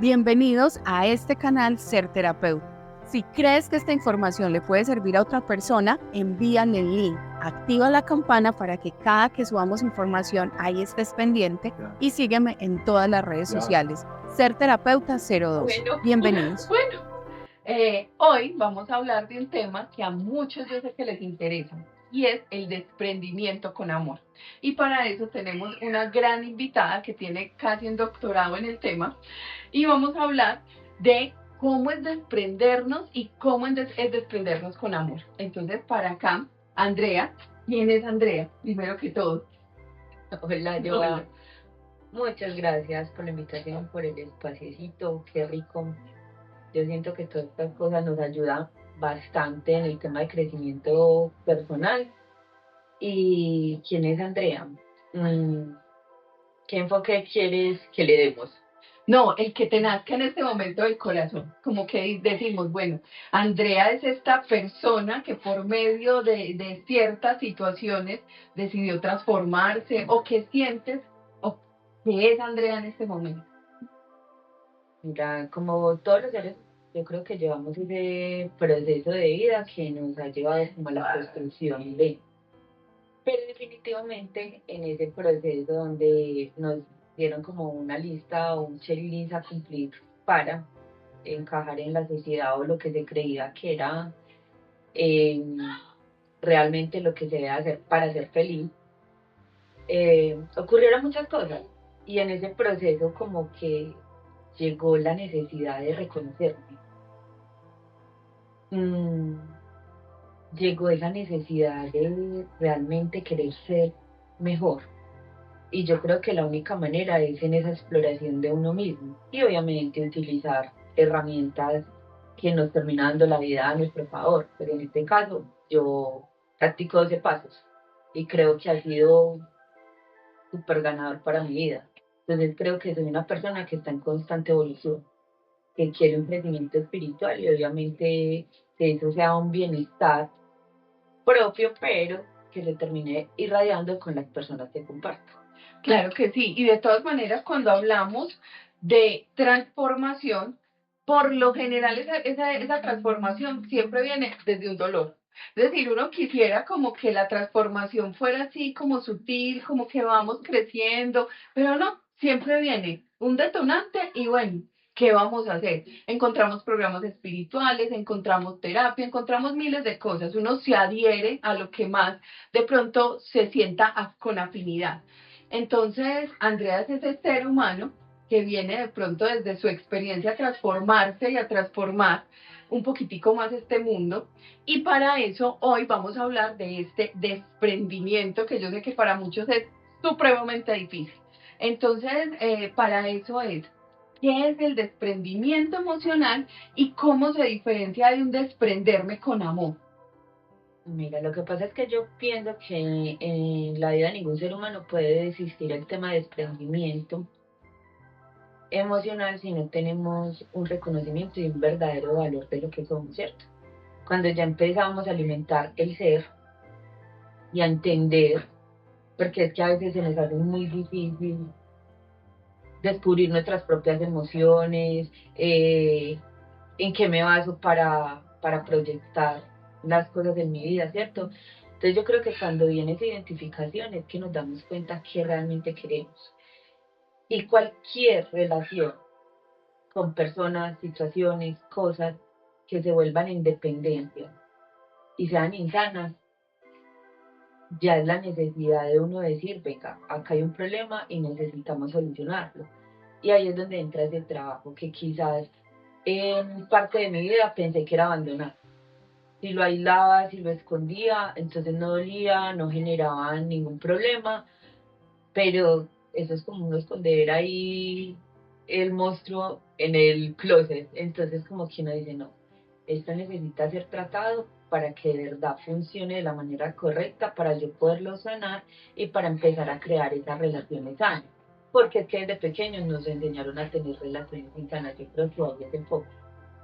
Bienvenidos a este canal Ser Terapeuta. Si crees que esta información le puede servir a otra persona, envíale el link, activa la campana para que cada que subamos información ahí estés pendiente y sígueme en todas las redes sociales. Ser Terapeuta 02. Bienvenidos. Hoy vamos a hablar de un tema que a muchos yo sé que les interesa y es el desprendimiento con amor. Y para eso tenemos una gran invitada que tiene casi un doctorado en el tema y vamos a hablar de cómo es desprendernos y cómo es desprendernos con amor. Entonces, para acá, Andrea. ¿Quién es Andrea? Primero que todo. Hola, Joa. Muchas gracias por la invitación, por el espaciecito, qué rico. Yo siento que todas estas cosas nos ayudan bastante en el tema de crecimiento personal. ¿Y quién es Andrea? ¿Qué enfoque quieres que le demos? No, el que te nazca en este momento del corazón, como que decimos, bueno, Andrea es esta persona que por medio de ciertas situaciones decidió transformarse, o qué sientes, o qué es Andrea en este momento. Mira, como todos los seres, yo creo que llevamos ese proceso de vida que nos ha llevado como a la construcción de... Pero definitivamente en ese proceso donde nos dieron como una lista o un checklist a cumplir para encajar en la sociedad o lo que se creía que era eh, realmente lo que se debe hacer para ser feliz, ocurrieron muchas cosas y en ese proceso como que llegó la necesidad de reconocerme. Llegó esa necesidad de realmente querer ser mejor. Y yo creo que la única manera es en esa exploración de uno mismo y obviamente utilizar herramientas que nos terminan dando la vida a nuestro favor. Pero en este caso yo practico 12 pasos y creo que ha sido súper ganador para mi vida. Entonces creo que soy una persona que está en constante evolución, que quiere un crecimiento espiritual y obviamente que eso sea un bienestar propio, pero que se termine irradiando con las personas que comparto. Claro que sí, y de todas maneras cuando hablamos de transformación, por lo general esa transformación siempre viene desde un dolor. Es decir, uno quisiera como que la transformación fuera así como sutil, como que vamos creciendo, pero no, siempre viene un detonante y bueno, ¿qué vamos a hacer? Encontramos programas espirituales, encontramos terapia, encontramos miles de cosas. Uno se adhiere a lo que más de pronto se sienta con afinidad. Entonces, Andrea es ese ser humano que viene de pronto desde su experiencia a transformarse y a transformar un poquitico más este mundo. Y para eso hoy vamos a hablar de este desprendimiento que yo sé que para muchos es supremamente difícil. Entonces, para eso es, ¿qué es el desprendimiento emocional y cómo se diferencia de un desprenderme con amor? Mira, lo que pasa es que yo pienso que en la vida de ningún ser humano puede existir el tema de desprendimiento emocional si no tenemos un reconocimiento y un verdadero valor de lo que somos, ¿cierto? Cuando ya empezamos a alimentar el ser y a entender, porque es que a veces se nos hace muy difícil descubrir nuestras propias emociones, en qué me baso para proyectar las cosas en mi vida, ¿cierto? Entonces yo creo que cuando viene esa identificación es que nos damos cuenta qué realmente queremos. Y cualquier relación con personas, situaciones, cosas que se vuelvan en dependencia y sean insanas, ya es la necesidad de uno decir, venga, acá hay un problema y necesitamos solucionarlo. Y ahí es donde entra ese trabajo que quizás en parte de mi vida pensé que era abandonar. Si lo aislaba, si lo escondía, entonces no dolía, no generaba ningún problema, pero eso es como uno esconder ahí el monstruo en el closet. Entonces como que uno dice, no, esto necesita ser tratado para que de verdad funcione de la manera correcta, para yo poderlo sanar y para empezar a crear esas relaciones sanas. Porque es que desde pequeños nos enseñaron a tener relaciones insanas. Yo creo que hoy es el foco.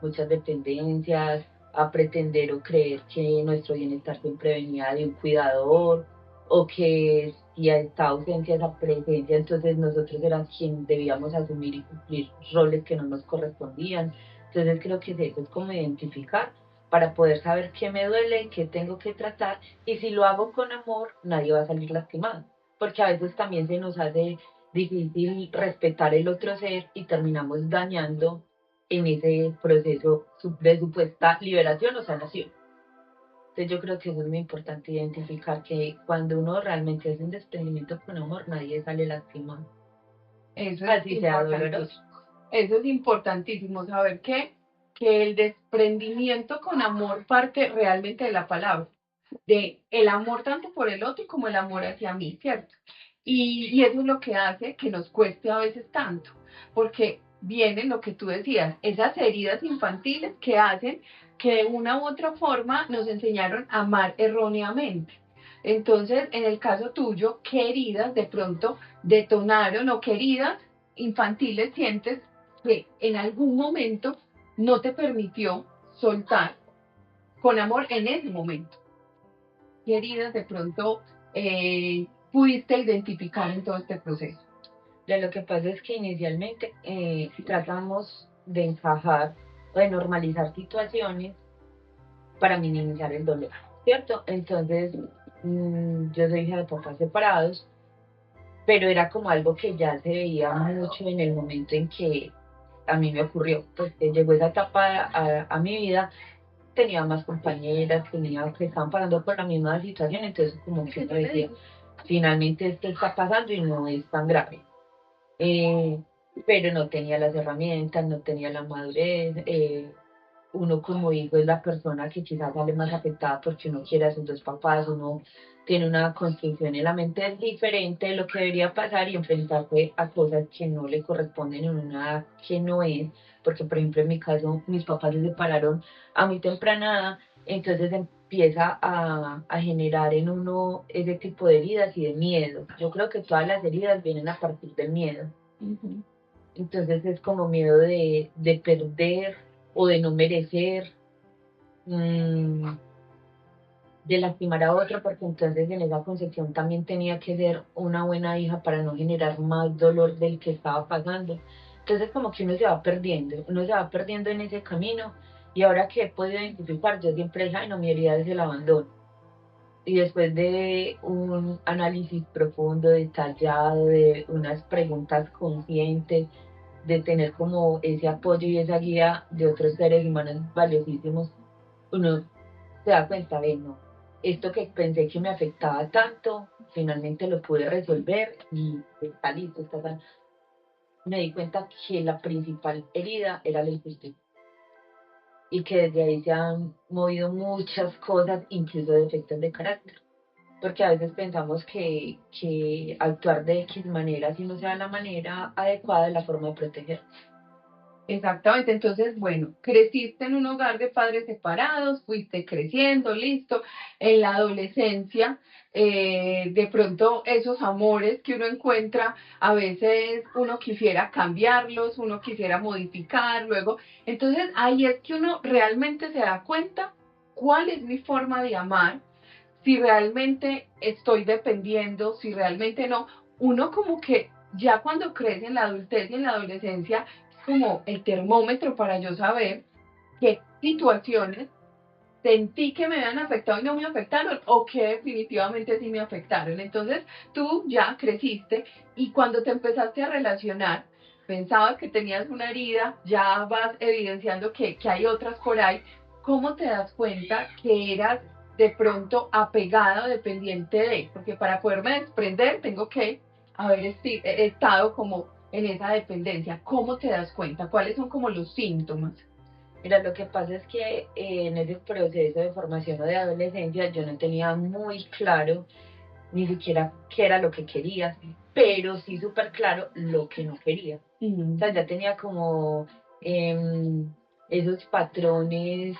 Muchas dependencias, a pretender o creer que nuestro bienestar siempre venía de un cuidador, o que si está ausencia esa presencia, entonces nosotros éramos quienes debíamos asumir y cumplir roles que no nos correspondían. Entonces creo que eso es como identificar para poder saber qué me duele, qué tengo que tratar, y si lo hago con amor, nadie va a salir lastimado, porque a veces también se nos hace difícil respetar el otro ser y terminamos dañando en ese proceso de supuesta liberación o sanación. Entonces yo creo que eso es muy importante identificar que cuando uno realmente hace un desprendimiento con amor, nadie sale lastimado. Eso es Así sea importantísimo. doloroso. Eso es importantísimo, saber que el desprendimiento con amor parte realmente de la palabra, de el amor tanto por el otro como el amor hacia mí, ¿cierto? Y eso es lo que hace que nos cueste a veces tanto, porque viene lo que tú decías, esas heridas infantiles que hacen que de una u otra forma nos enseñaron a amar erróneamente. Entonces, en el caso tuyo, ¿qué heridas de pronto detonaron o qué heridas infantiles sientes que en algún momento no te permitió soltar con amor en ese momento? ¿Qué heridas de pronto pudiste identificar en todo este proceso? Lo que pasa es que inicialmente tratamos de encajar o de normalizar situaciones para minimizar el dolor, ¿cierto? Entonces, yo soy hija de papás separados, pero era como algo que ya se veía mucho en el momento en que a mí me ocurrió, pues que llegó esa etapa a mi vida, tenía más compañeras, tenía que estaban pasando por la misma situación, entonces como que uno decía, finalmente esto está pasando y no es tan grave. Eh, pero no tenía las herramientas, no tenía la madurez, uno como hijo es la persona que quizás sale más afectada porque uno quiere a sus dos papás, uno tiene una construcción en la mente diferente de lo que debería pasar y enfrentarse a cosas que no le corresponden en una edad que no es, porque por ejemplo en mi caso mis papás se separaron a muy temprana edad, entonces empieza a generar en uno ese tipo de heridas y de miedo. Yo creo que todas las heridas vienen a partir del miedo. Uh-huh. Entonces es como miedo de perder o de no merecer, mmm, de lastimar a otro, porque entonces en esa concepción también tenía que ser una buena hija para no generar más dolor del que estaba pasando. Entonces como que uno se va perdiendo en ese camino y ahora que he podido identificar, yo siempre dije, ay no, mi herida es el abandono. Y después de un análisis profundo, detallado, de unas preguntas conscientes, de tener como ese apoyo y esa guía de otros seres humanos valiosísimos, uno se da cuenta de no, esto que pensé que me afectaba tanto, finalmente lo pude resolver y está listo, está tan... Me di cuenta que la principal herida era la injusticia y que desde ahí se han movido muchas cosas, incluso defectos de carácter. Porque a veces pensamos que actuar de X manera, si no sea la manera adecuada, es la forma de proteger. Exactamente, entonces, bueno, creciste en un hogar de padres separados, fuiste creciendo, listo, en la adolescencia, de pronto esos amores que uno encuentra, a veces uno quisiera cambiarlos, uno quisiera modificar, luego, entonces ahí es que uno realmente se da cuenta cuál es mi forma de amar, si realmente estoy dependiendo, si realmente no, uno como que ya cuando crece en la adultez y en la adolescencia, como el termómetro para yo saber qué situaciones sentí que me habían afectado y no me afectaron o que definitivamente sí me afectaron. Entonces tú ya creciste y cuando te empezaste a relacionar, pensabas que tenías una herida, ya vas evidenciando que hay otras por ahí. ¿Cómo te das cuenta que eras de pronto apegada o dependiente de? Porque para poderme desprender tengo que haber estado como en esa dependencia. ¿Cómo te das cuenta? ¿Cuáles son como los síntomas? Mira, lo que pasa es que en ese proceso de formación o de adolescencia yo no tenía muy claro ni siquiera qué era lo que quería, pero sí súper claro lo que no quería. O sea, ya tenía como esos patrones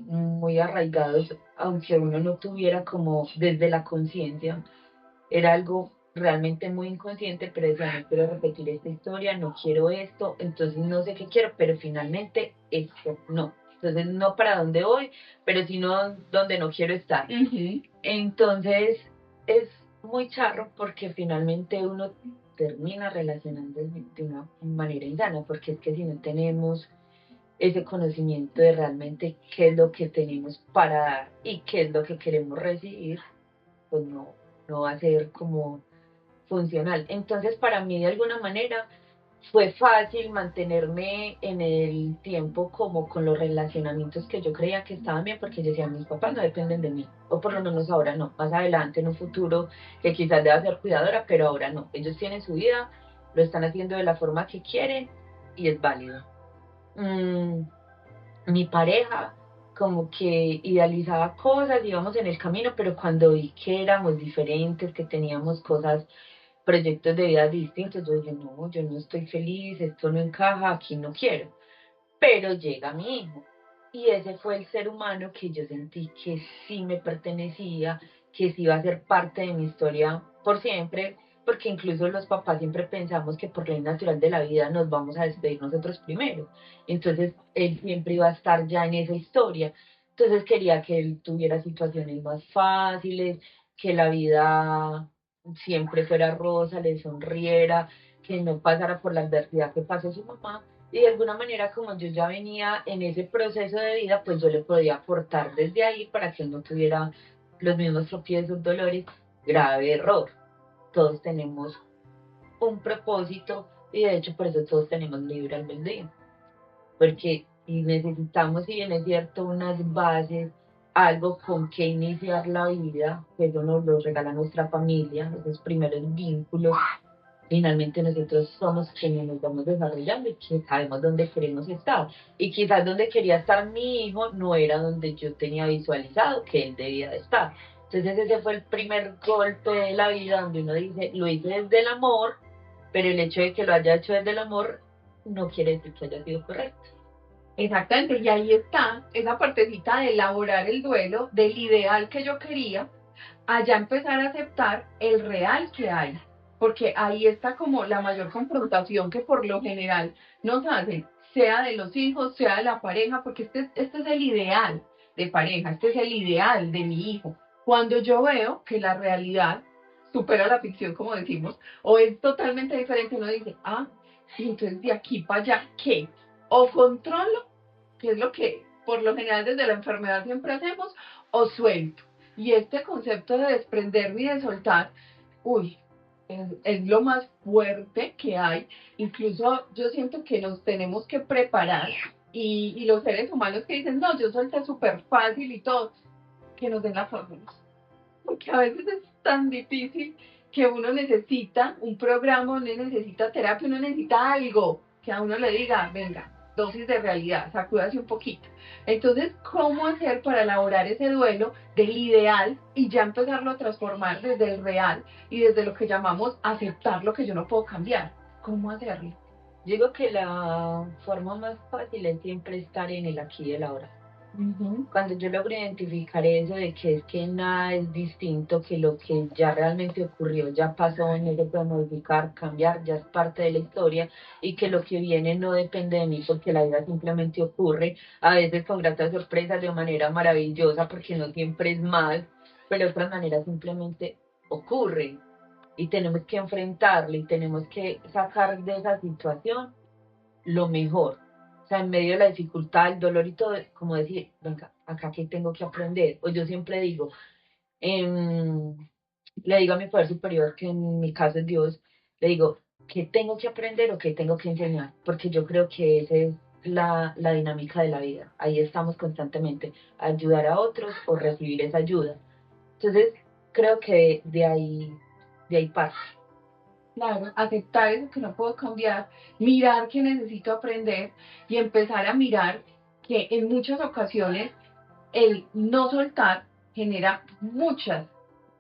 muy arraigados, aunque uno no tuviera como desde la conciencia, era algo realmente muy inconsciente, pero decía, no quiero repetir esta historia, no quiero esto, entonces no sé qué quiero, pero finalmente esto no. Entonces no para dónde voy, pero sino donde no quiero estar. Uh-huh. Entonces es muy charro porque finalmente uno termina relacionando de una manera insana, porque es que si no tenemos ese conocimiento de realmente qué es lo que tenemos para dar y qué es lo que queremos recibir, pues no va a ser como funcional. Entonces, para mí, de alguna manera, fue fácil mantenerme en el tiempo como con los relacionamientos que yo creía que estaban bien, porque yo decía, mis papás no dependen de mí, o por lo menos ahora no, más adelante en un futuro que quizás deba ser cuidadora, pero ahora no, ellos tienen su vida, lo están haciendo de la forma que quieren y es válido. Mm, mi pareja como que idealizaba cosas, íbamos en el camino, pero cuando vi que éramos diferentes, que teníamos cosas, proyectos de vida distintos, yo dije, no, yo no estoy feliz, esto no encaja, aquí no quiero. Pero llega mi hijo y ese fue el ser humano que yo sentí que sí me pertenecía, que sí iba a ser parte de mi historia por siempre, porque incluso los papás siempre pensamos que por ley natural de la vida nos vamos a despedir nosotros primero. Entonces él siempre iba a estar ya en esa historia. Entonces quería que él tuviera situaciones más fáciles, que la vida siempre fuera rosa, le sonriera, que no pasara por la adversidad que pasó su mamá y de alguna manera, como yo ya venía en ese proceso de vida, pues yo le podía aportar desde ahí para que él no tuviera los mismos tropiezos, dolores, grave error. Todos tenemos un propósito y de hecho por eso todos tenemos libre albedrío. Porque si necesitamos, si bien es cierto, unas bases, algo con que iniciar la vida, que eso nos lo regala nuestra familia, esos primeros vínculos, finalmente nosotros somos quienes nos vamos desarrollando y que sabemos dónde queremos estar. Y quizás donde quería estar mi hijo no era donde yo tenía visualizado que él debía de estar. Entonces ese fue el primer golpe de la vida donde uno dice, lo hice desde el amor, pero el hecho de que lo haya hecho desde el amor no quiere decir que haya sido correcto. Exactamente, y ahí está esa partecita de elaborar el duelo del ideal que yo quería, allá empezar a aceptar el real que hay, porque ahí está como la mayor confrontación que por lo general nos hacen, sea de los hijos, sea de la pareja, porque este es el ideal de pareja, este es el ideal de mi hijo. Cuando yo veo que la realidad supera la ficción, como decimos, o es totalmente diferente, uno dice, ah, y entonces de aquí para allá, ¿qué? O controlo, que es lo que por lo general desde la enfermedad siempre hacemos, o suelto. Y este concepto de desprenderme y de soltar, uy, es lo más fuerte que hay. Incluso yo siento que nos tenemos que preparar y los seres humanos que dicen, no, yo solté súper fácil y todo, que nos den las fórmulas. Porque a veces es tan difícil que uno necesita un programa, uno necesita terapia, uno necesita algo que a uno le diga, venga, dosis de realidad, sacúdase un poquito. Entonces, ¿cómo hacer para elaborar ese duelo del ideal y ya empezarlo a transformar desde el real y desde lo que llamamos aceptar lo que yo no puedo cambiar? ¿Cómo hacerlo? Digo que la forma más fácil es siempre estar en el aquí y el ahora. Cuando yo logro identificar eso de que es que nada es distinto, que lo que ya realmente ocurrió ya pasó, no se puede modificar, cambiar, ya es parte de la historia y que lo que viene no depende de mí porque la vida simplemente ocurre, a veces con gratas sorpresas de manera maravillosa porque no siempre es mal, pero de otras maneras simplemente ocurre y tenemos que enfrentarlo y tenemos que sacar de esa situación lo mejor. O sea, en medio de la dificultad, el dolor y todo, como decir, venga, acá que tengo que aprender. O yo siempre digo, em, le digo a mi poder superior, que en mi caso es Dios, le digo, ¿qué tengo que aprender o qué tengo que enseñar? Porque yo creo que esa es la dinámica de la vida. Ahí estamos constantemente, ayudar a otros o recibir esa ayuda. Entonces, creo que de ahí parte. Claro, aceptar eso que no puedo cambiar, mirar que necesito aprender y empezar a mirar que en muchas ocasiones el no soltar genera muchas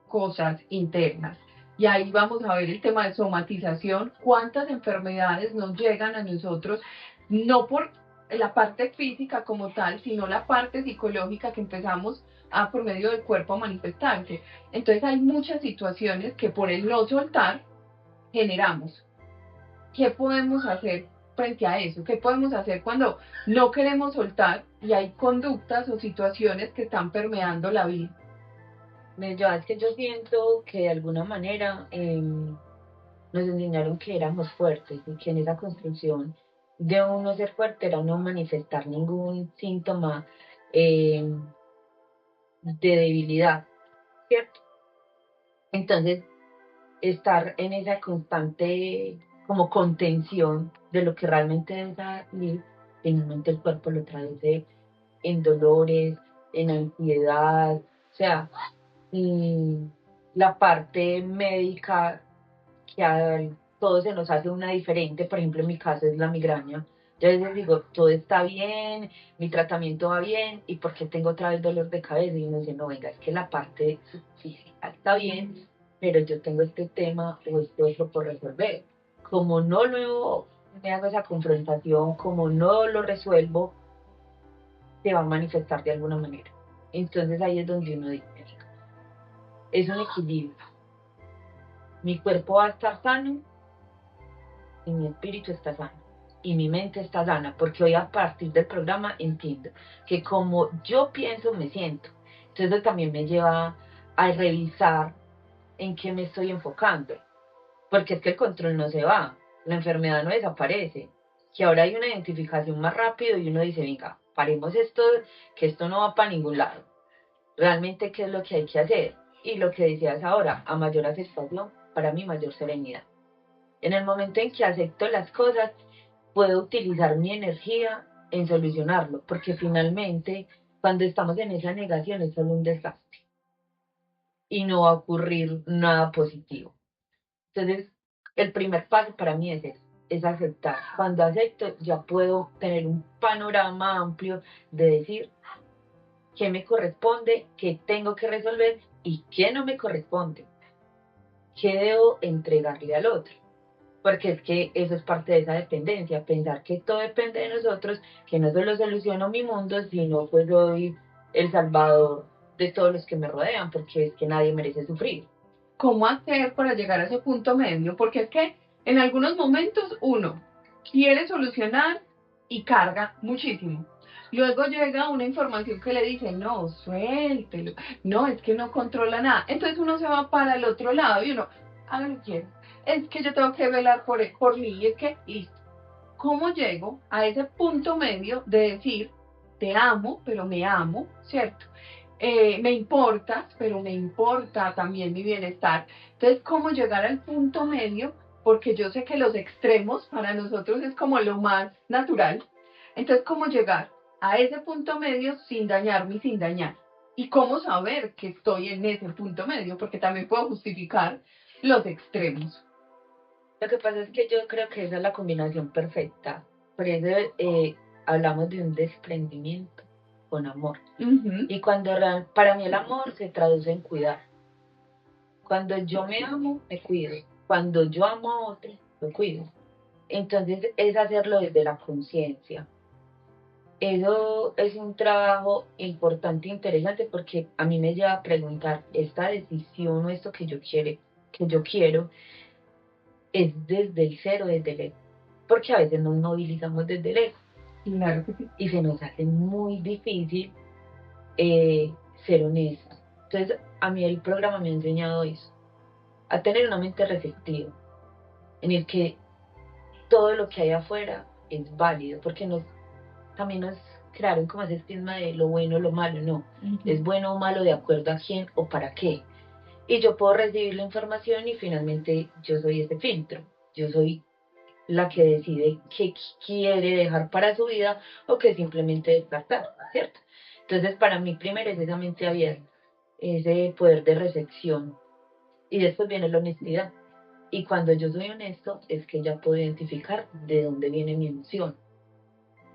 cosas internas. Y ahí vamos a ver el tema de somatización, cuántas enfermedades nos llegan a nosotros, no por la parte física como tal, sino la parte psicológica que empezamos a por medio del cuerpo a manifestarse. Entonces hay muchas situaciones que por el no soltar generamos. ¿Qué podemos hacer frente a eso? ¿Qué podemos hacer cuando no queremos soltar y hay conductas o situaciones que están permeando la vida? Es que yo siento que de alguna manera nos enseñaron que éramos fuertes y que en esa construcción de uno ser fuerte era no manifestar ningún síntoma eh, de debilidad, ¿cierto? Entonces, estar en esa constante como contención de lo que realmente debe salir, finalmente el cuerpo lo traduce en dolores, en ansiedad, o sea, mm, la parte médica que a todos se nos hace una diferente, por ejemplo, en mi caso es la migraña. Yo a veces digo, todo está bien, mi tratamiento va bien, ¿y por qué tengo otra vez dolor de cabeza? Y uno dice, no, venga, es que la parte física está bien, pero yo tengo este tema o este otro por resolver. Como no lo me hago esa confrontación, como no lo resuelvo, se va a manifestar de alguna manera. Entonces ahí es donde uno dice, es un equilibrio. Mi cuerpo va a estar sano y mi espíritu está sano y mi mente está sana, porque hoy a partir del programa entiendo que como yo pienso, me siento. Entonces también me lleva a revisar en qué me estoy enfocando, porque es que el control no se va, la enfermedad no desaparece, que ahora hay una identificación más rápido y uno dice, venga, paremos esto, que esto no va para ningún lado. Realmente, ¿qué es lo que hay que hacer? Y lo que decías ahora, a mayor aceptación, para mí mayor serenidad. En el momento en que acepto las cosas, puedo utilizar mi energía en solucionarlo, porque finalmente, cuando estamos en esa negación, es solo un desgaste y no va a ocurrir nada positivo. Entonces, el primer paso para mí es eso, es aceptar. Cuando acepto, ya puedo tener un panorama amplio de decir qué me corresponde, qué tengo que resolver y qué no me corresponde, qué debo entregarle al otro. Porque es que eso es parte de esa dependencia, pensar que todo depende de nosotros, que no solo soluciono mi mundo, sino pues soy el salvador de todos los que me rodean, porque es que nadie merece sufrir. ¿Cómo hacer para llegar a ese punto medio? Porque es que en algunos momentos uno quiere solucionar y carga muchísimo. Luego llega una información que le dice, no, suéltelo, no, es que no controla nada. Entonces uno se va para el otro lado y uno, haga lo que quiera. Es que yo tengo que velar por mí y es que, listo. ¿Cómo llego a ese punto medio de decir, te amo, pero me amo, ¿cierto? Me importas, pero me importa también mi bienestar. Entonces, ¿cómo llegar al punto medio? Porque yo sé que los extremos para nosotros es como lo más natural. Entonces, ¿cómo llegar a ese punto medio sin dañarme y sin dañar? ¿Y cómo saber que estoy en ese punto medio? Porque también puedo justificar los extremos. Lo que pasa es que yo creo que esa es la combinación perfecta. Por eso hablamos de un desprendimiento con amor. Ujú. Y para mí el amor se traduce en cuidar. Cuando yo me amo, me cuido. Cuando yo amo a otro, lo cuido. Entonces es hacerlo desde la conciencia. Eso es un trabajo importante e interesante porque a mí me lleva a preguntar, esta decisión o esto que yo quiero, es desde el cero, desde el ego. Porque a veces nos movilizamos desde el ego Claro que sí. y se nos hace muy difícil eh, ser honesta. Entonces, a mí el programa me ha enseñado eso, a tener una mente receptiva, en el que todo lo que hay afuera es válido, porque también nos crearon como ese estigma de lo bueno, lo malo, no. Es Ujú. bueno o malo de acuerdo a quién o para qué. Y yo puedo recibir la información y finalmente yo soy ese filtro. Yo soy la que decide qué quiere dejar para su vida o qué simplemente descartar, ¿cierto? Entonces, para mí primero es esa mente abierta, ese poder de recepción y después viene la honestidad. Y cuando yo soy honesto es que ya puedo identificar de dónde viene mi emoción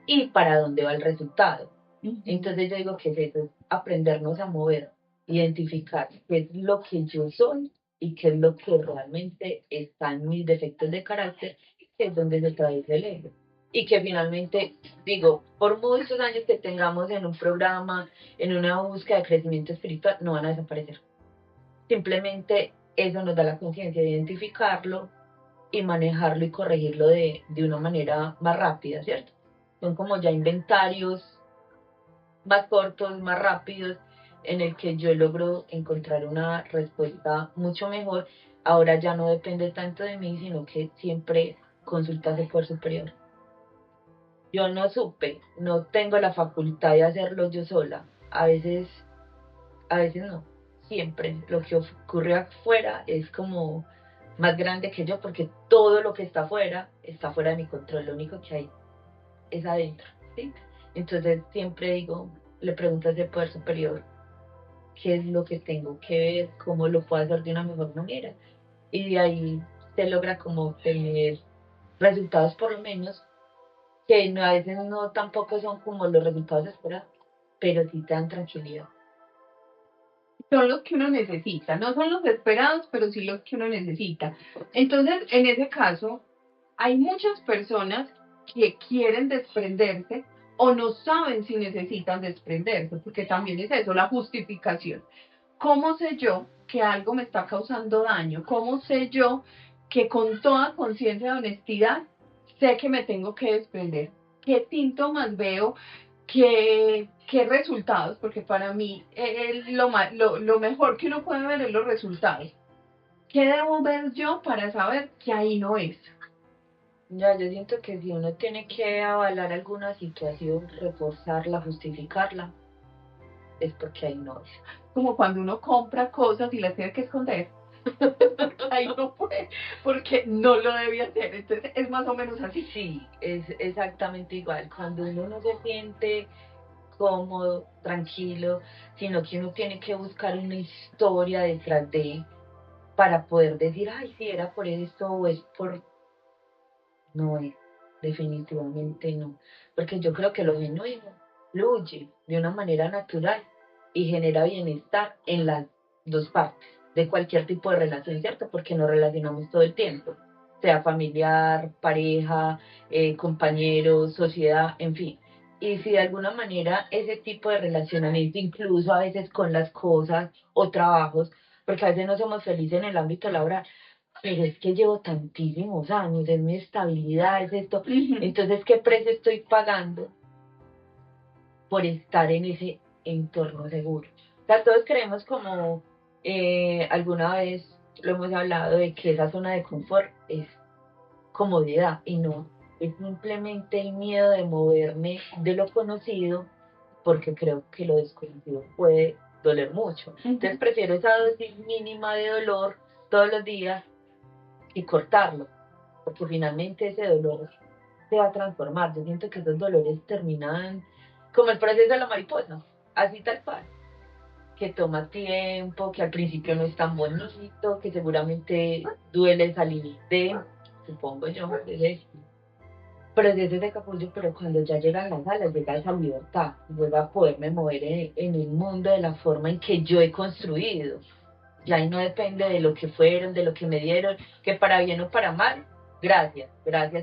y para dónde va el resultado. Ujú. Entonces yo digo que es eso, es aprendernos a mover, identificar qué es lo que yo soy y qué es lo que realmente está en mis defectos de carácter, que es donde se traduce el ego. Y que finalmente, digo, por muchos años que tengamos en un programa, en una búsqueda de crecimiento espiritual, no van a desaparecer. Simplemente eso nos da la conciencia de identificarlo y manejarlo y corregirlo de una manera más rápida, ¿cierto? Son como ya inventarios más cortos, más rápidos, en el que yo logro encontrar una respuesta mucho mejor. Ahora ya no depende tanto de mí, sino que siempre consultas de poder superior. Yo no supe, no tengo la facultad de hacerlo yo sola. A veces no. Siempre lo que ocurre afuera es como más grande que yo, porque todo lo que está fuera de mi control. Lo único que hay es adentro, ¿sí? Entonces siempre digo, le pregunto a ese poder superior, ¿qué es lo que tengo que ver? ¿Cómo lo puedo hacer de una mejor manera? Y de ahí se logra como tener resultados por lo menos, que no, a veces no tampoco son como los resultados esperados, pero sí te dan tranquilidad. Son los que uno necesita, no son los esperados, pero sí los que uno necesita. Entonces, en ese caso, hay muchas personas que quieren desprenderse o no saben si necesitan desprenderse, porque también es eso, la justificación. ¿Cómo sé yo que algo me está causando daño? ¿Cómo sé yo que con toda conciencia de honestidad sé que me tengo que desprender? ¿Qué síntomas veo? ¿Qué resultados? Porque para mí lo mejor que uno puede ver es los resultados. ¿Qué debo ver yo para saber que ahí no es? Ya, yo siento que si uno tiene que avalar alguna situación, reforzarla, justificarla, es porque ahí no es. Como cuando uno compra cosas y las tiene que esconder. Ahí no puede, porque no lo debía hacer. Entonces es más o menos así. Sí, es exactamente igual. Cuando uno no se siente cómodo, tranquilo, sino que uno tiene que buscar una historia detrás de para poder decir, ay, si era por esto o es por... No es, definitivamente no. Porque yo creo que lo genuino fluye de una manera natural y genera bienestar en las dos partes, de cualquier tipo de relación, ¿cierto? Porque nos relacionamos todo el tiempo, sea familiar, pareja, compañeros, sociedad, en fin. Y si de alguna manera ese tipo de relacionamiento, incluso a veces con las cosas o trabajos, porque a veces no somos felices en el ámbito laboral, pero es que llevo tantísimos años, es mi estabilidad, es esto. Entonces, ¿qué precio estoy pagando por estar en ese entorno seguro? O sea, todos creemos como alguna vez lo hemos hablado de que esa zona de confort es comodidad y no, es simplemente el miedo de moverme de lo conocido porque creo que lo desconocido puede doler mucho. Entonces prefiero esa dosis mínima de dolor todos los días y cortarlo, porque finalmente ese dolor se va a transformar. Yo siento que esos dolores terminan como el proceso de la mariposa, así tal cual, que toma tiempo, que al principio no es tan bonito, que seguramente duele salir de, supongo yo, de ese proceso de capullo, pero cuando ya llegan las alas, llega esa libertad, vuelvo a poderme mover en el mundo de la forma en que yo he construido. Ya ahí no depende de lo que fueron, de lo que me dieron, que para bien o para mal, gracias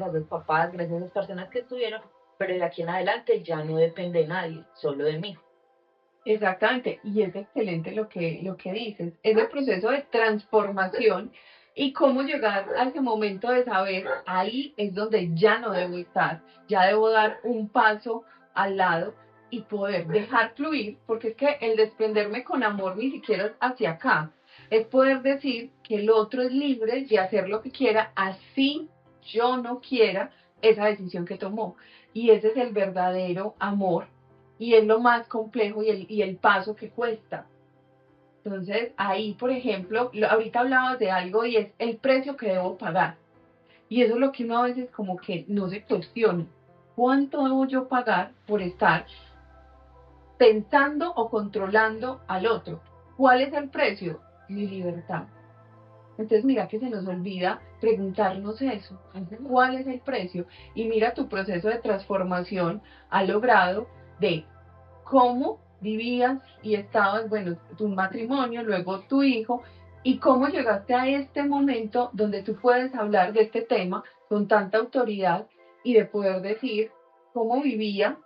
a los papás, gracias a las personas que estuvieron, pero de aquí en adelante ya no depende de nadie, solo de mí. Exactamente, y es excelente lo que dices, es el proceso de transformación y cómo llegar a ese momento de saber, ahí es donde ya no debo estar, ya debo dar un paso al lado y poder dejar fluir, porque es que el desprenderme con amor ni siquiera es hacia acá, es poder decir que el otro es libre de hacer lo que quiera, así yo no quiera esa decisión que tomó. Y ese es el verdadero amor y es lo más complejo y el paso que cuesta. Entonces, ahí, por ejemplo, ahorita hablabas de algo y es el precio que debo pagar. Y eso es lo que uno a veces como que no se cuestiona. ¿Cuánto debo yo pagar por estar pensando o controlando al otro? ¿Cuál es el precio? Mi libertad. Entonces, mira que se nos olvida preguntarnos eso. ¿Cuál es el precio? Y mira tu proceso de transformación ha logrado de cómo vivías y estabas, bueno, tu matrimonio, luego tu hijo, y cómo llegaste a este momento donde tú puedes hablar de este tema con tanta autoridad y de poder decir cómo vivía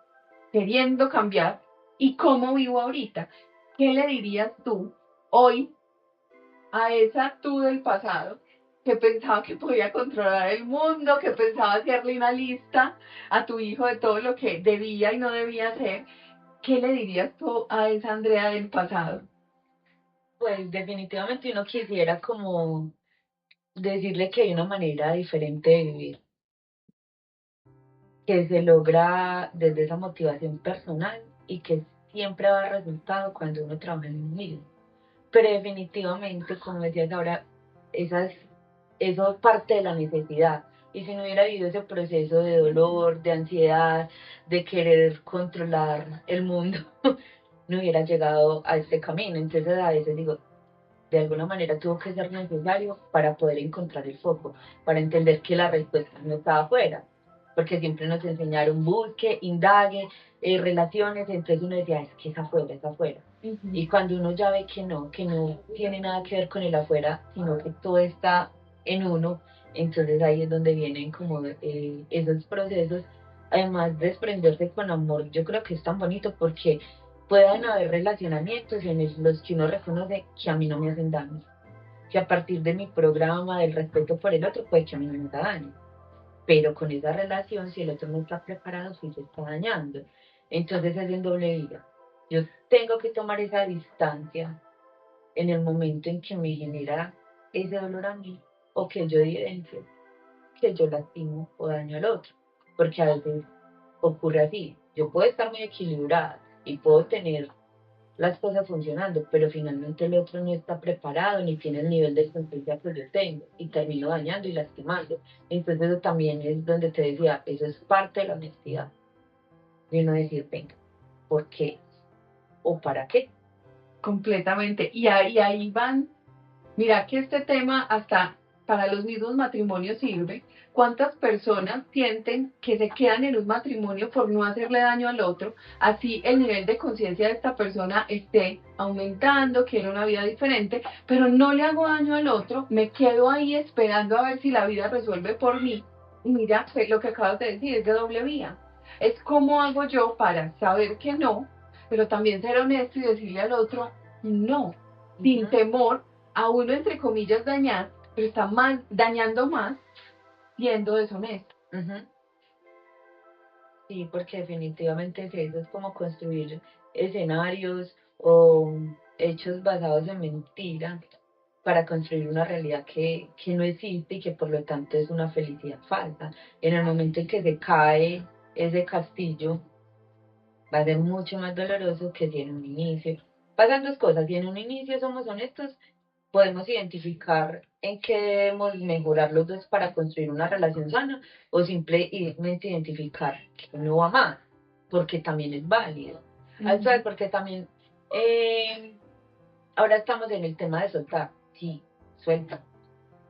queriendo cambiar y cómo vivo ahorita. ¿Qué le dirías tú hoy a esa tú del pasado que pensaba que podía controlar el mundo, que pensaba hacerle una lista a tu hijo de todo lo que debía y no debía hacer? ¿qué le dirías tú a esa Andrea del pasado? Pues definitivamente uno quisiera como decirle que hay una manera diferente de vivir, que se logra desde esa motivación personal y que siempre va a dar resultado cuando uno trabaja en uno mismo. Pero definitivamente, como decías ahora, eso es parte de la necesidad. Y si no hubiera habido ese proceso de dolor, de ansiedad, de querer controlar el mundo, no hubiera llegado a este camino. Entonces a veces digo, de alguna manera tuvo que ser necesario para poder encontrar el foco, para entender que la respuesta no estaba afuera, porque siempre nos enseñaron busque, indague, relaciones, entonces uno decía, es que es afuera. Y cuando uno ya ve que no tiene nada que ver con el afuera, sino que todo está en uno, entonces ahí es donde vienen como esos procesos. Además, desprenderse con amor, yo creo que es tan bonito porque puedan haber relacionamientos en los que uno reconoce que a mí no me hacen daño, que a partir de mi programa, del respeto por el otro, puede que a mí no me haga daño, pero con esa relación, si el otro no está preparado, sí se está dañando. Entonces es en doble vía. Yo tengo que tomar esa distancia en el momento en que me genera ese dolor a mí, o que yo evidencio que yo lastimo o daño al otro, porque a veces ocurre así. Yo puedo estar muy equilibrada y puedo tener las cosas funcionando, pero finalmente el otro no está preparado ni tiene el nivel de conciencia que yo tengo y termino dañando y lastimando. Entonces eso también es donde te decía, eso es parte de la honestidad, de uno decir, venga, ¿por qué o para qué? Completamente. Y ahí van, mira que este tema hasta para los mismos matrimonios sirve. ¿Cuántas personas sienten que se quedan en un matrimonio por no hacerle daño al otro? Así el nivel de conciencia de esta persona esté aumentando, quiere una vida diferente, pero no le hago daño al otro, me quedo ahí esperando a ver si la vida resuelve por mí. Y mira, pues, lo que acabas de decir es de doble vía. Es cómo hago yo para saber que no, pero también ser honesto y decirle al otro no, sin Ujú, temor a uno, entre comillas, dañar, pero está más, dañando más siendo deshonesto. ujú. Sí, porque definitivamente es eso, es como construir escenarios o hechos basados en mentira para construir una realidad que no existe y que por lo tanto es una felicidad falsa. En el momento en que se cae ese castillo, va a ser mucho más doloroso que si en un inicio. Pasan dos cosas, si en un inicio somos honestos, podemos identificar en qué debemos mejorar los dos para construir una relación sana o simplemente identificar que no va más, porque también es válido. ¿Sabes? Porque también eh, ahora estamos en el tema de soltar, sí, suelta,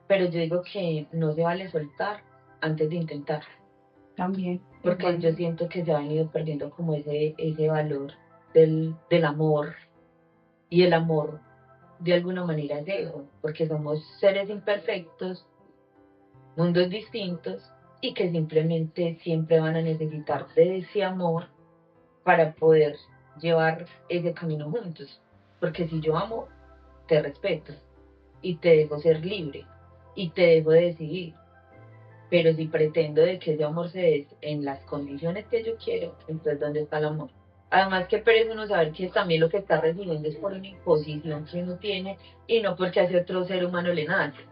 pero yo digo que no se vale soltar antes de intentar, También es porque bueno. yo siento que se ha venido perdiendo como ese valor del amor y el amor de alguna manera es eso, porque somos seres imperfectos, mundos distintos y que simplemente siempre van a necesitar de ese amor para poder llevar ese camino juntos. Porque si yo amo, te respeto y te dejo ser libre y te dejo de decidir. Pero si pretendo de que ese amor se dé en las condiciones que yo quiero, entonces ¿dónde está el amor? Además que pereza uno saber que también lo que está recibiendo es por una imposición que uno tiene y no porque a ese otro ser humano le nace.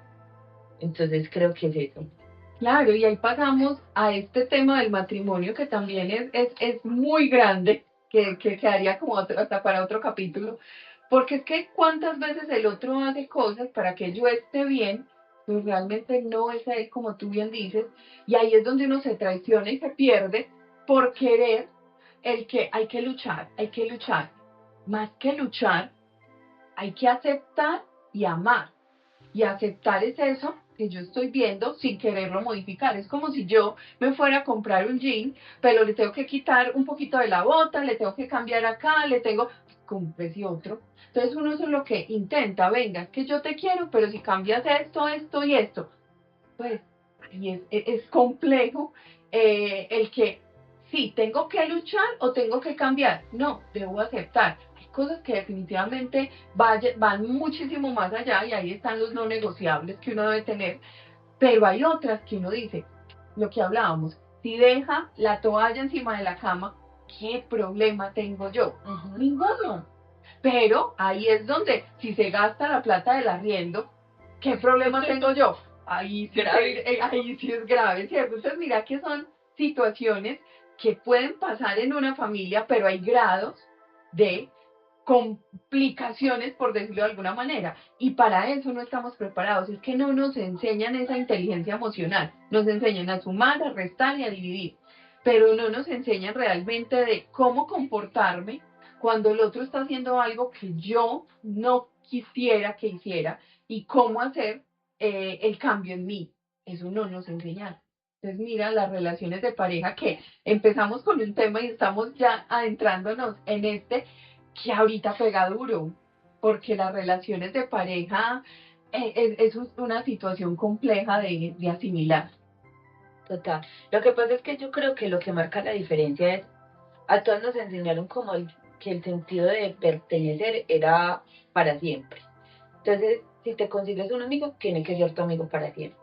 Entonces creo que es eso. Claro, y ahí pasamos a este tema del matrimonio que también es muy grande, que quedaría como hasta para otro capítulo, porque es que cuántas veces el otro hace cosas para que yo esté bien, pues realmente no es él como tú bien dices, y ahí es donde uno se traiciona y se pierde por querer el que hay que luchar, hay que luchar. Más que luchar, hay que aceptar y amar. Y aceptar es eso que yo estoy viendo sin quererlo modificar. Es como si yo me fuera a comprar un jean, pero le tengo que quitar un poquito de la bota, le tengo que cambiar acá, le tengo, compres y otro. Entonces uno eso es lo que intenta, venga, que yo te quiero, pero si cambias esto, esto y esto, pues, y es complejo el que sí, tengo que luchar o tengo que cambiar. No, debo aceptar. Hay cosas que definitivamente van muchísimo más allá y ahí están los no negociables que uno debe tener, pero hay otras que uno dice, lo que hablábamos, si deja la toalla encima de la cama, ¿qué problema tengo yo? Ujú. Ninguno. Pero ahí es donde, si se gasta la plata del arriendo, ¿qué problema tengo yo? Ahí sí, ahí sí es grave, ¿cierto? Entonces mira que son situaciones que pueden pasar en una familia, pero hay grados de complicaciones, por decirlo de alguna manera. Y para eso no estamos preparados. Es que no nos enseñan esa inteligencia emocional. Nos enseñan a sumar, a restar y a dividir. Pero no nos enseñan realmente de cómo comportarme cuando el otro está haciendo algo que yo no quisiera que hiciera y cómo hacer el cambio en mí. Eso no nos enseñan. Entonces, mira, las relaciones de pareja que empezamos con un tema y estamos ya adentrándonos en este que ahorita pega duro, porque las relaciones de pareja es una situación compleja de asimilar. Total. Lo que pasa es que yo creo que lo que marca la diferencia es, a todos nos enseñaron como que el sentido de pertenecer era para siempre. Entonces, si te consigues un amigo, tiene que ser tu amigo para siempre.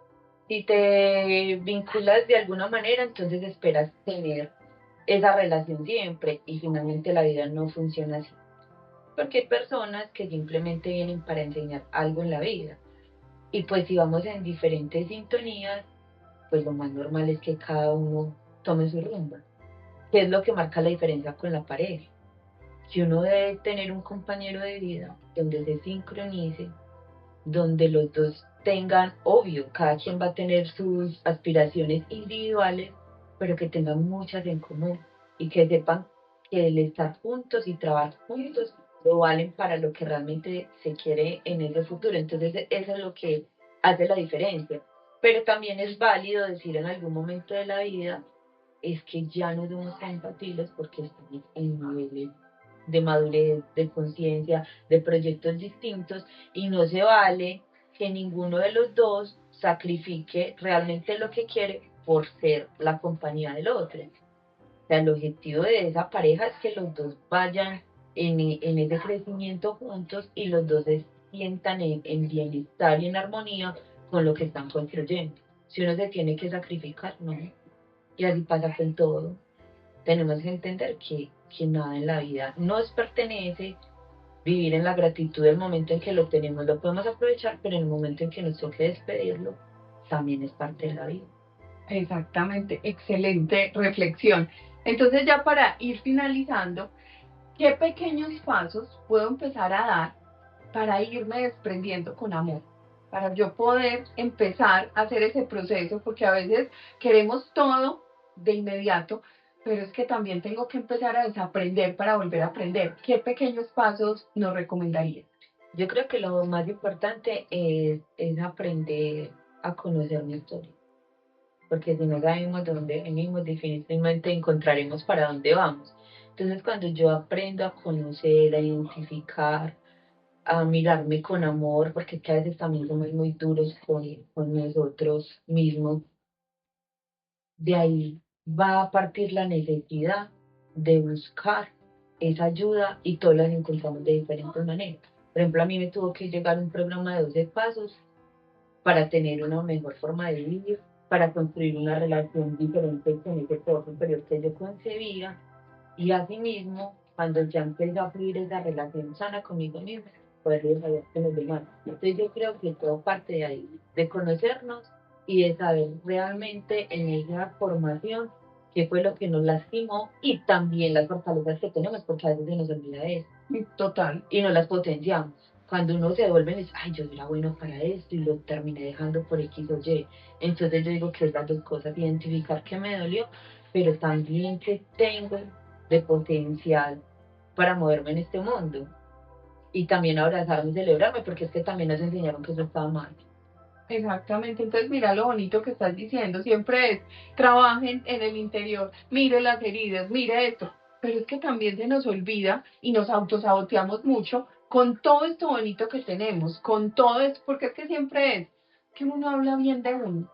Si te vinculas de alguna manera, entonces esperas tener esa relación siempre y finalmente la vida no funciona así. Porque hay personas que simplemente vienen para enseñar algo en la vida. Y pues si vamos en diferentes sintonías, pues lo más normal es que cada uno tome su rumbo. ¿Qué es lo que marca la diferencia con la pareja? Que uno debe tener un compañero de vida donde se sincronice, donde los dos tengan, obvio, cada quien va a tener sus aspiraciones individuales, pero que tengan muchas en común y que sepan que el estar juntos y trabajar juntos lo valen para lo que realmente se quiere en ese futuro. Entonces, eso es lo que hace la diferencia. Pero también es válido decir en algún momento de la vida, es que ya no somos compatibles porque estamos en niveles de madurez, de conciencia, de proyectos distintos y no se vale que ninguno de los dos sacrifique realmente lo que quiere por ser la compañía del otro. O sea, el objetivo de esa pareja es que los dos vayan en ese crecimiento juntos y los dos se sientan en bienestar y en armonía con lo que están construyendo. Si uno se tiene que sacrificar, no. Y así pasa con todo. Tenemos que entender que nada en la vida nos pertenece, vivir en la gratitud del momento en que lo tenemos, lo podemos aprovechar, pero en el momento en que nos toque despedirlo, también es parte de la vida. Exactamente, excelente reflexión. Entonces ya para ir finalizando, ¿qué pequeños pasos puedo empezar a dar para irme desprendiendo con amor? Para yo poder empezar a hacer ese proceso, porque a veces queremos todo de inmediato, pero es que también tengo que empezar a desaprender para volver a aprender. ¿Qué pequeños pasos nos recomendarías? Yo creo que lo más importante es aprender a conocer mi historia, porque si no sabemos de dónde venimos, difícilmente encontraremos para dónde vamos. Entonces, cuando yo aprendo a conocer, a identificar, a mirarme con amor, porque es que a veces también somos muy duros con nosotros mismos, de ahí va a partir la necesidad de buscar esa ayuda y todas las encontramos de diferentes maneras. Por ejemplo, a mí me tuvo que llegar un programa de 12 pasos para tener una mejor forma de vivir, para construir una relación diferente con ese poder superior que yo concebía y asimismo, cuando ya empecé a fluir esa relación sana conmigo misma, poder desarrollar con los demás. Entonces yo creo que todo parte de ahí, de conocernos y de saber realmente en esa formación qué fue lo que nos lastimó y también las fortalezas que tenemos, porque a veces se nos olvida eso Total. y no las potenciamos. Cuando uno se devuelve y dice, ay, yo era bueno para esto y lo terminé dejando por X o Y. Entonces yo digo que es las dos cosas, identificar que me dolió, pero también que tengo de potencial para moverme en este mundo. Y también abrazarme y celebrarme, porque es que también nos enseñaron que eso estaba mal. Exactamente, entonces mira lo bonito que estás diciendo, siempre es, trabajen en el interior, mire las heridas, mire esto, pero es que también se nos olvida y nos autosaboteamos mucho con todo esto bonito que tenemos, con todo esto, porque es que siempre es que uno habla bien de uno.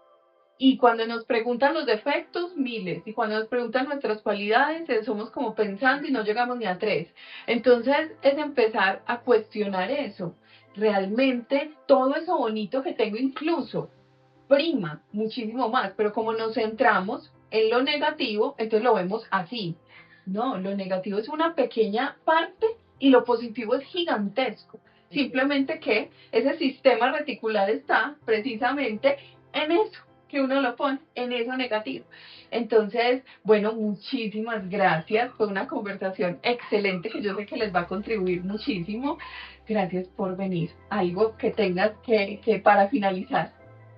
Y cuando nos preguntan los defectos, miles. Y cuando nos preguntan nuestras cualidades, somos como pensando y no llegamos ni a tres. Entonces es empezar a cuestionar eso. Realmente todo eso bonito que tengo incluso prima muchísimo más, pero como nos centramos en lo negativo, entonces lo vemos así. No, lo negativo es una pequeña parte y lo positivo es gigantesco. Simplemente que ese sistema reticular está precisamente en eso que uno lo pone, en eso negativo. Entonces, bueno, muchísimas gracias. Fue una conversación excelente que yo sé que les va a contribuir muchísimo. Gracias por venir. Algo que tengas que para finalizar.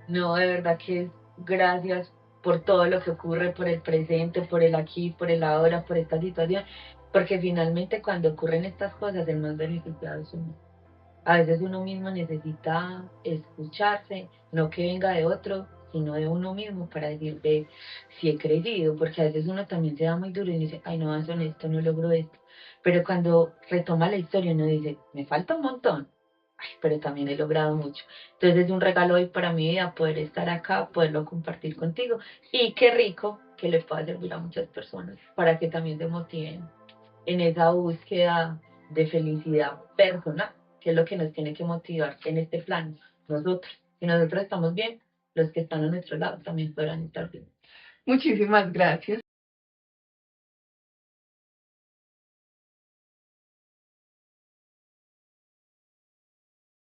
No, de verdad que gracias por todo lo que ocurre, por el presente, por el aquí, por el ahora, por esta situación, porque finalmente cuando ocurren estas cosas, el más beneficiado es uno. A veces uno mismo necesita escucharse, no que venga de otro, sino de uno mismo para decirte si he crecido, porque a veces uno también se da muy duro y dice, ay, no vas honesto, no logro esto. Pero cuando retoma la historia, uno dice, me falta un montón, ay, pero también he logrado mucho. Entonces es un regalo hoy para mi vida poder estar acá, poderlo compartir contigo. Y qué rico que le pueda servir a muchas personas para que también se motiven en esa búsqueda de felicidad personal, que es lo que nos tiene que motivar en este plan. Nosotros, si nosotros estamos bien, los que están a nuestro lado también podrán estar bien. Muchísimas gracias.